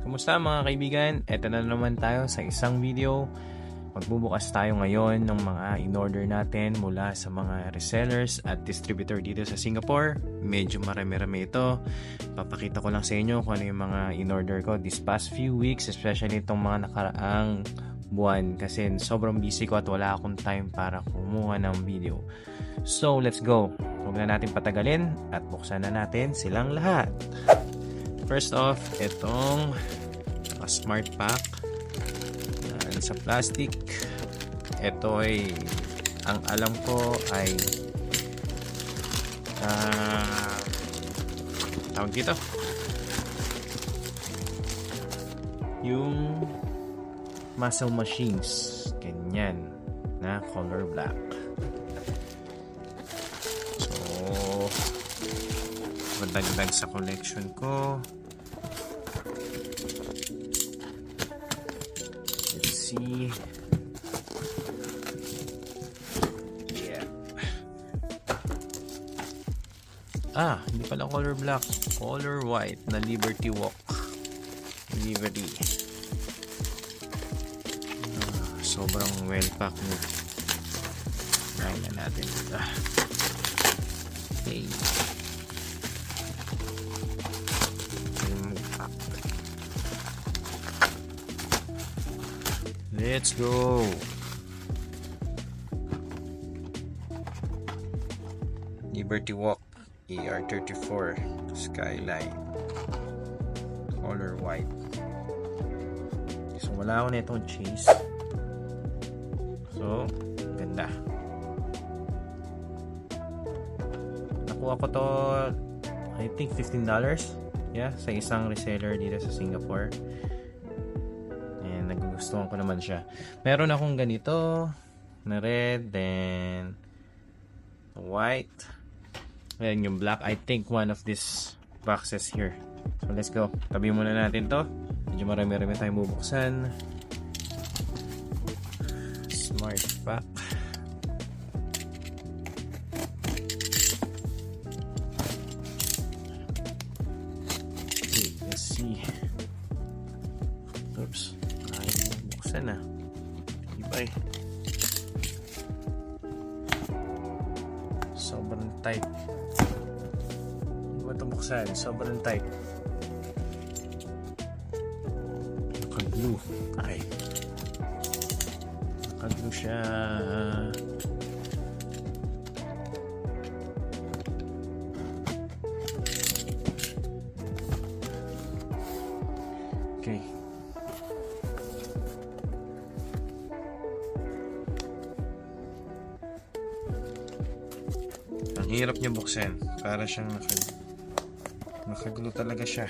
Kumusta mga kaibigan? Eto na naman tayo sa isang video. Magbubukas tayo ngayon ng mga in-order natin mula sa mga resellers at distributor dito sa Singapore. Medyo marami-rami ito. Papakita ko lang sa inyo kung ano yung mga in-order ko this past few weeks, especially itong mga nakaraang buwan kasi sobrang busy ko at wala akong time para kumuha ng video. So let's go. Huwag na natin patagalin at buksan na natin silang lahat. First off, itong smart pack na sa plastic. Ito ay, ang alam ko ay tawag dito yung muscle machines, ganyan na color black. So madagdag sa collection ko. Let's see. Yeah. Hindi pala color black, color white na Liberty Walk. Liberty. Sobrang well packed na. Try na natin ito. Okay. Let's go. Liberty Walk ER34 Skyline color white. So wala ako na itong chase. So ganda. Nakuha ko to I think $15. Yeah, sa isang reseller dito sa Singapore. Nagustuhan ko naman siya. Meron akong ganito na red, then white, and yung black. I think one of these boxes here. So let's go. Tabi muna natin to. Medyo marami-rami tayong bubuksan. Smart pack. Okay, let's see. Oops. Na ibay, sobrang tight. Hindi ba ito buksan? Sobrang tight. Naka-glue. Naka-glue siya. Okay. Hirap niya buksan. Para siyang nakaglue talaga siya.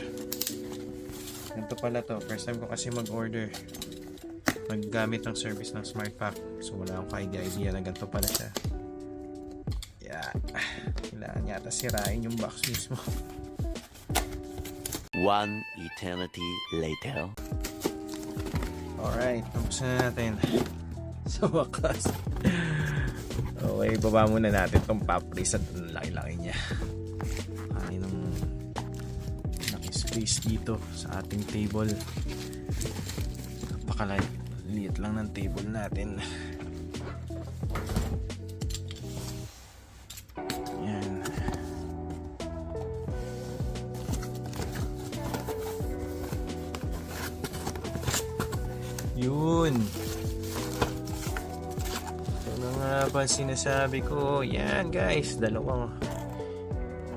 Ganito pala to. First time ko kasi mag-order. Naggamit ng service ng Smart Pack. So wala akong idea na ganito pala siya. Yeah. Kailangan yata sirain yung box mismo. One eternity later. Alright. Buksan na natin. Sa wakas. Okay, baba muna natin itong papris at ang laki-laki niya. Ay, nung laki space dito sa ating table. Napakaliit lang ng table natin. Yan. Yun. Ba sinasabi ko, yan guys, dalawang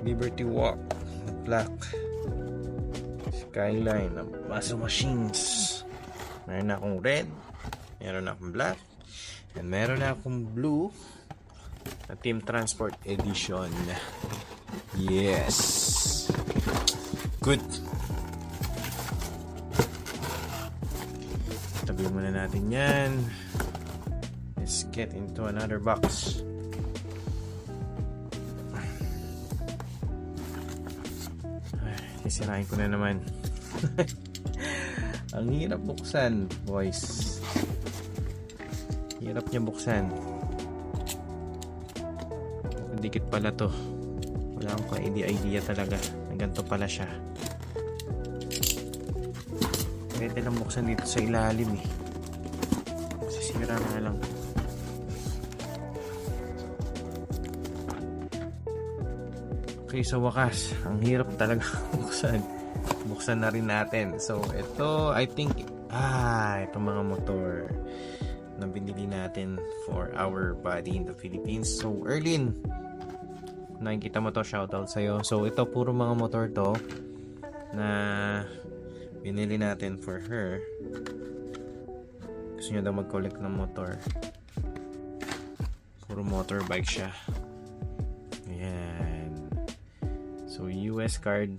Liberty Walk na black Skyline na muscle machines. Meron akong red, meron akong black, and meron akong blue na Team Transport Edition. Yes, good. Tabi muna natin yan. Let's get into another box. Sisirain ko na naman. Ang hirap buksan, boys. Hirap niya buksan. Dikit pala to. Wala akong idea talaga na ganito pala siya. Pwede lang buksan dito sa ilalim eh. Masisira na lang. Okay, sa wakas, ang hirap talaga buksan. Buksan na rin natin. So, ito, I think, ito mga motor na binili natin for our buddy in the Philippines. So, Erlyn, nakikita mo to, shoutout sa'yo. So, ito, puro mga motor to na binili natin for her. Gusto niya daw mag-collect ng motor. Puro motorbike siya. Ayan. So, US card.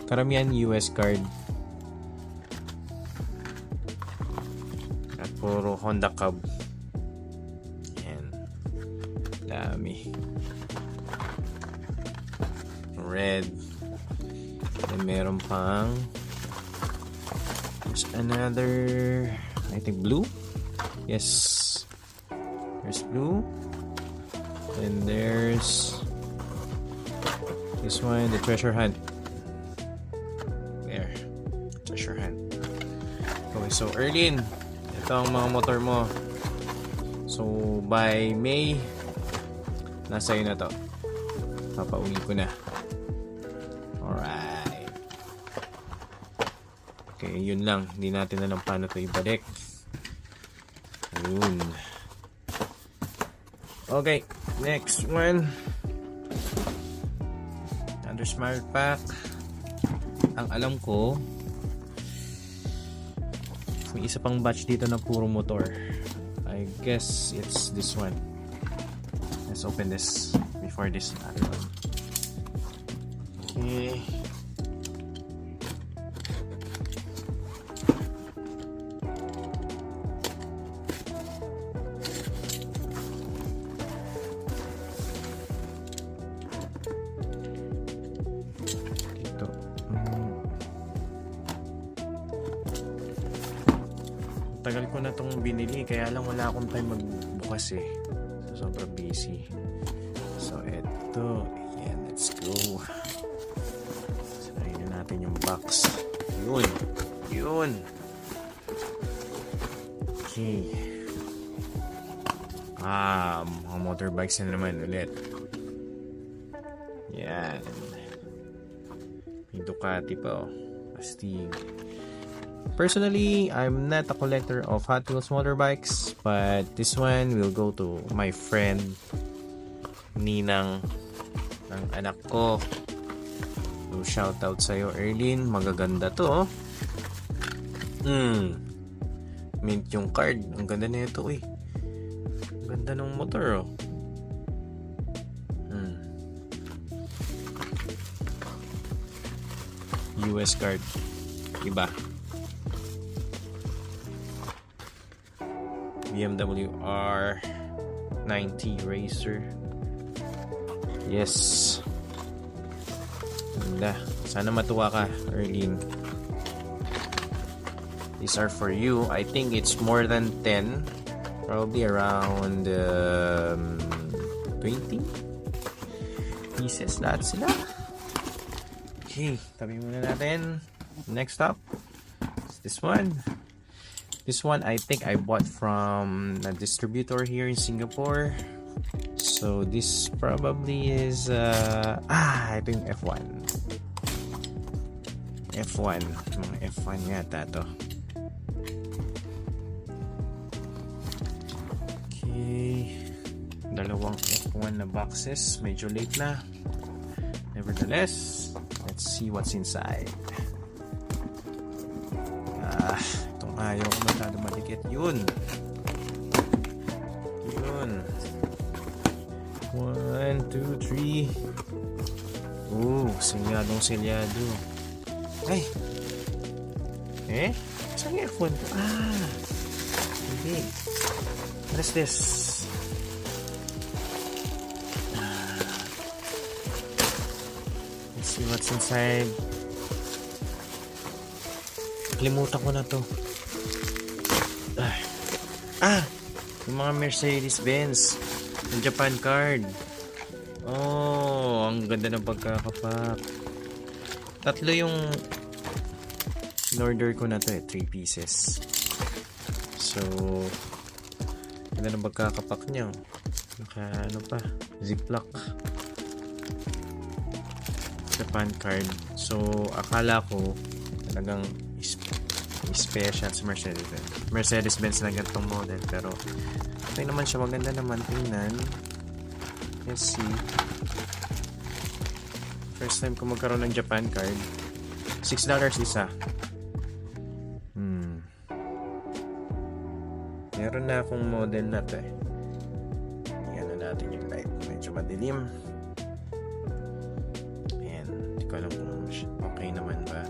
Karamihan US card. At puro Honda Cub. Ayan. Dami. Red. And meron pang there's another, I think blue. Yes. There's blue. And there's this one, the treasure hunt. There. Treasure hunt. Okay, so Erlyn, ito ang mga motor mo. So by May, nasa iyo na to. Papauwi ko na. Alright. Okay, yun lang. Hindi natin alam paano ito ibalik. Yun. Okay, next one. Another smart pack. Ang alam ko, may isa pang batch dito na puro motor. I guess it's this one. Let's open this before this other one. Okay. Ito. Tagal ko na tong binili, kaya lang wala akong time magbukas eh. So, sobrang busy. So, ito. Ayan, let's go. Sarayin na natin yung box. Yun. Yun. Okay. Mga motorbikes na naman ulit. Yan. May Ducati pa oh. Astig. Personally, I'm not a collector of Hot Wheels motorbikes, but this one will go to my friend Ninang ng anak ko. So, shout out sa'yo, Erlyn. Magaganda to, oh. Mint yung card. Ang ganda na ito, eh. Ang ganda ng motor, oh. US card. Iba. BMW R90 Racer. Yes. Ganda. Sana matuwa ka, Erlyn. These are for you. I think it's more than 10. Probably around 20 pieces lahat sila. Okay, tabi muna natin. Next up is this one. This one I think I bought from a distributor here in Singapore. So this probably is ito yung F1. F1. Mga F1 yata to. Okay. Dalawang F1 na boxes. Medyo late na. Nevertheless, let's see what's inside. Itong ayaw ko masyado malikit. Yun. 1, 2, 3. Selyadong. Ay. Saan yung F1 ko? Hindi. What is this? Let's see what's inside. Kalimutan ko na to. Yung mga Mercedes-Benz. Yung Japan card. Oh, ang ganda ng pagkakapak. Tatlo yung in-order ko na to 3 pieces. So, ganda ng pagkakapak niya. Ano pa, ziplock. Japan card. So, akala ko talagang special sa Mercedes-Benz. Mercedes-Benz na ganitong model. Pero, okay naman siya. Maganda naman tingnan. Let's see. First time ko magkaroon ng Japan card. $6 isa. Meron na akong model na to eh. Iyan na natin yung light. Medyo madilim. Ayan. Hindi ko alam kung okay naman ba.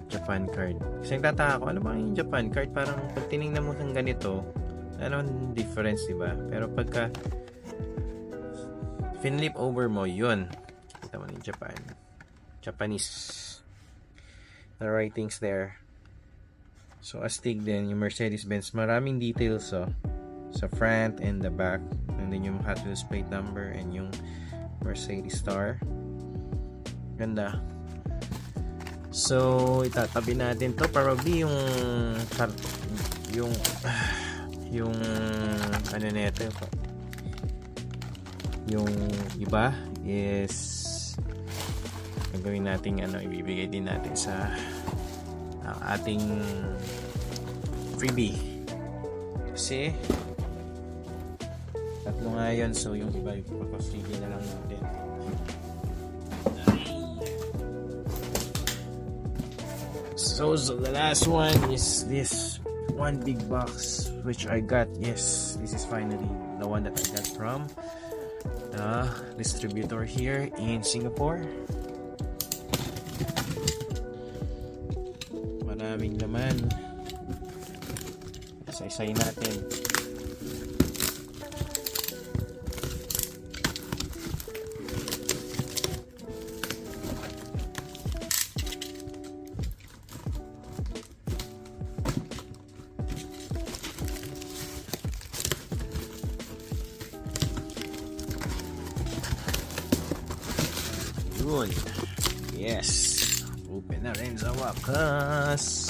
Japan card. Kasi nagtataka ko, ano ba yung Japan card? Parang pag tinignan mo ng ganito, ano ang difference, diba? Pero pagka finlip over mo, yun. Kita mo yung Japanese. The writings there. So, astig din yung Mercedes-Benz. Maraming details sa front and the back. And then yung Hot Wheels plate number and yung Mercedes star. Ganda. So, itatabi natin to. Probably yung ano nito, yung iba is gagawin natin ibibigay din natin sa ating freebie. Kasi tatlo nga yun. So yung iba ipapafreebie na lang natin. So the last one is this one big box which I got. Yes, this is finally the one that I got from the distributor here in Singapore. Maraming laman. Isa-isayin natin. Yun. Yes. Open na rin sa wakas.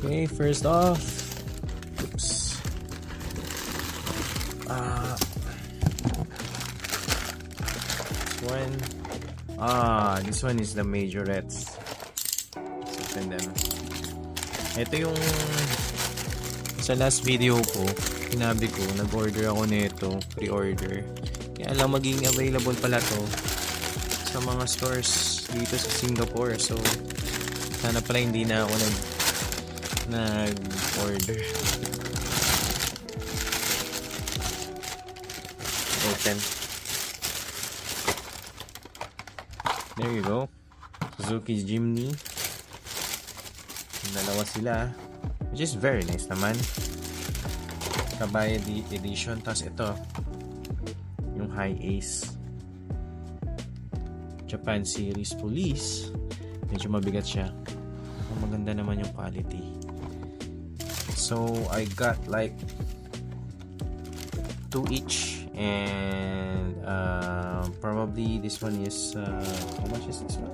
Okay, first off. Oops. This one is the majorettes. Let's open them. Ito yung sa last video ko, sinabi ko, nag-order ako nito, pre-order. Kaya lang magiging available pala to sa mga stores dito sa Singapore. So, sana pala hindi na ako nag-order. Open. There you go. Suzuki Jimny. Dalawa sila. Which is very nice naman. Kabaya edition. Tapos ito. Yung High Ace. Japan Series Police. Medyo mabigat siya. Maganda naman yung quality. So, I got like 2 each. And probably this one is how much is this one?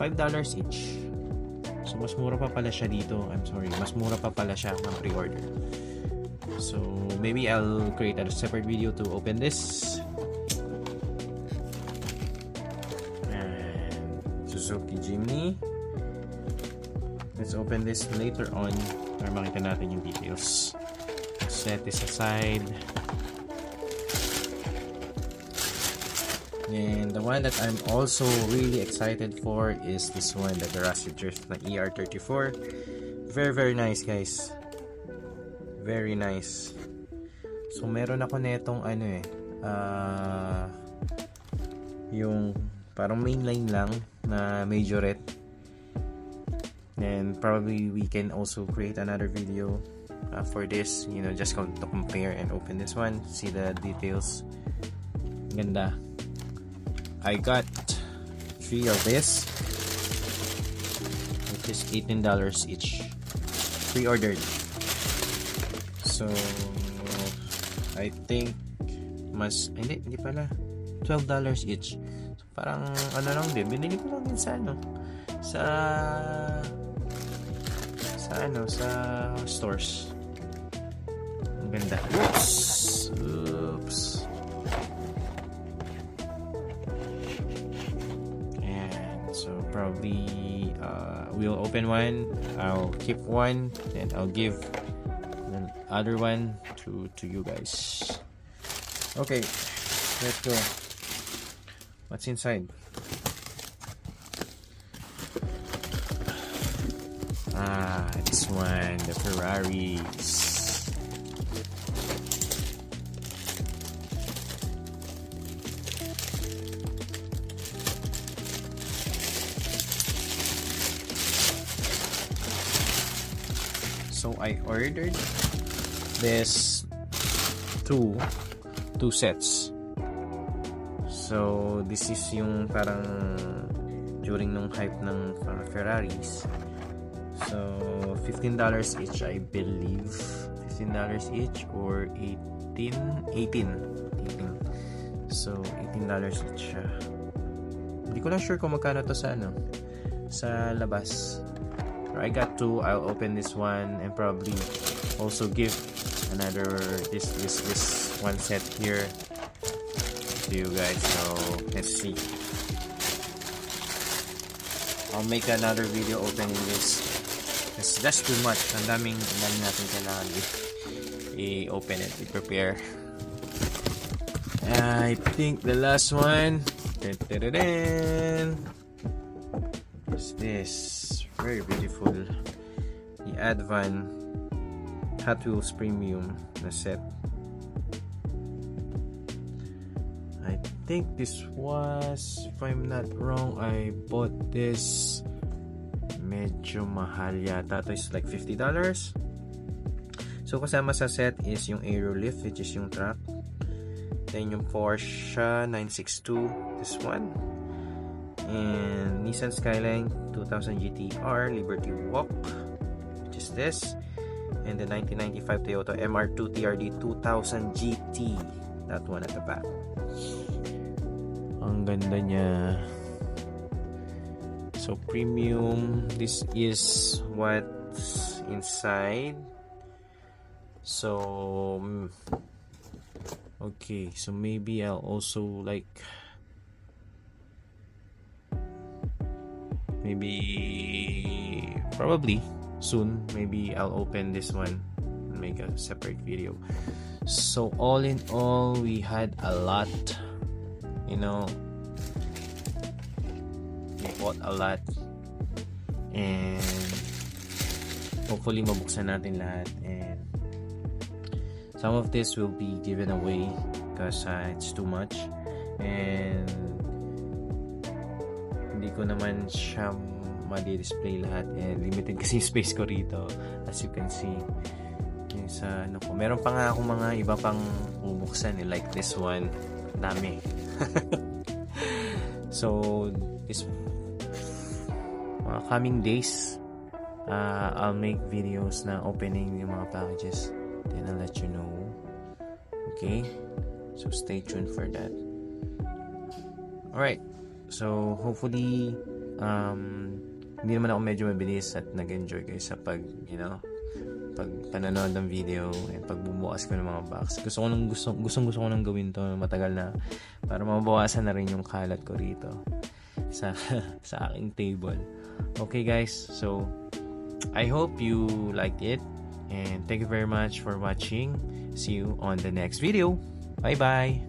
$5 each. So, mas mura pa pala siya dito. I'm sorry. Mas mura pa pala siya ng pre-order. So, maybe I'll create a separate video to open this. Suzuki Jimny. Let's open this later on para makita natin yung details. Set this aside. And the one that I'm also really excited for is this one, the Jurassic Drift na ER34. Very, very nice, guys. Very nice. So, meron ako netong yung parang mainline lang na majorette. And probably we can also create another video for this, just to compare and open this one, see the details. Ganda. I got 3 of this, which is $18 each, pre-ordered. So I think hindi pala $12 each. So Parang ano lang din, binili ko lang din sa sa stores. Ang ganda. Oops. And so probably we'll open one, I'll keep one, and I'll give the other one to you guys. Okay, let's go. What's inside? This one, the Ferraris. So I ordered this two sets. So this is yung parang during nung hype ng Ferraris. So $15 each, I believe. $15 each or 18. So $18 each siya. Hindi ko lang sure kung magkano to sa sa labas. I got two. I'll open this one and probably also give another this one set here to you guys. So let's see. I'll make another video opening this. That's too much. Ang daming natin kailangan i-open it, i-prepare. I think the last one is this. Very beautiful. The Advan Hot Wheels Premium na set. I think this was, if I'm not wrong, I bought this medyo mahal yata. Ito is like $50. So kasama sa set is yung Aerolift, which is yung truck. Then yung Porsche 962, this one. And Nissan Skyline 2000 GT-R Liberty Walk, which is this. And the 1995 Toyota MR2 TRD 2000 GT, that one at the back. Ang ganda niya. So premium, this is what's inside. So okay, so maybe I'll also probably soon, maybe I'll open this one and make a separate video. So all in all, we had a lot, we bought a lot, and hopefully mabuksan natin lahat, and some of this will be given away because it's too much, and hindi ko naman siya ma-display lahat, and limited kasi yung space ko rito, as you can see. Yung sa ko, meron pa nga akong mga iba pang bubuksan, like this one, dami. So this coming days, I'll make videos na opening yung mga packages, then I'll let you know. Okay, so stay tuned for that. Alright, so hopefully hindi naman ako medyo mabilis at nag-enjoy kayo sa pag pananood ng video and pagbubukas ko ng mga box. Gustong ko nang gawin to, matagal na, para mabawasan na rin yung kalat ko rito sa aking table. Okay guys, so I hope you liked it, and thank you very much for watching. See you on the next video. Bye bye.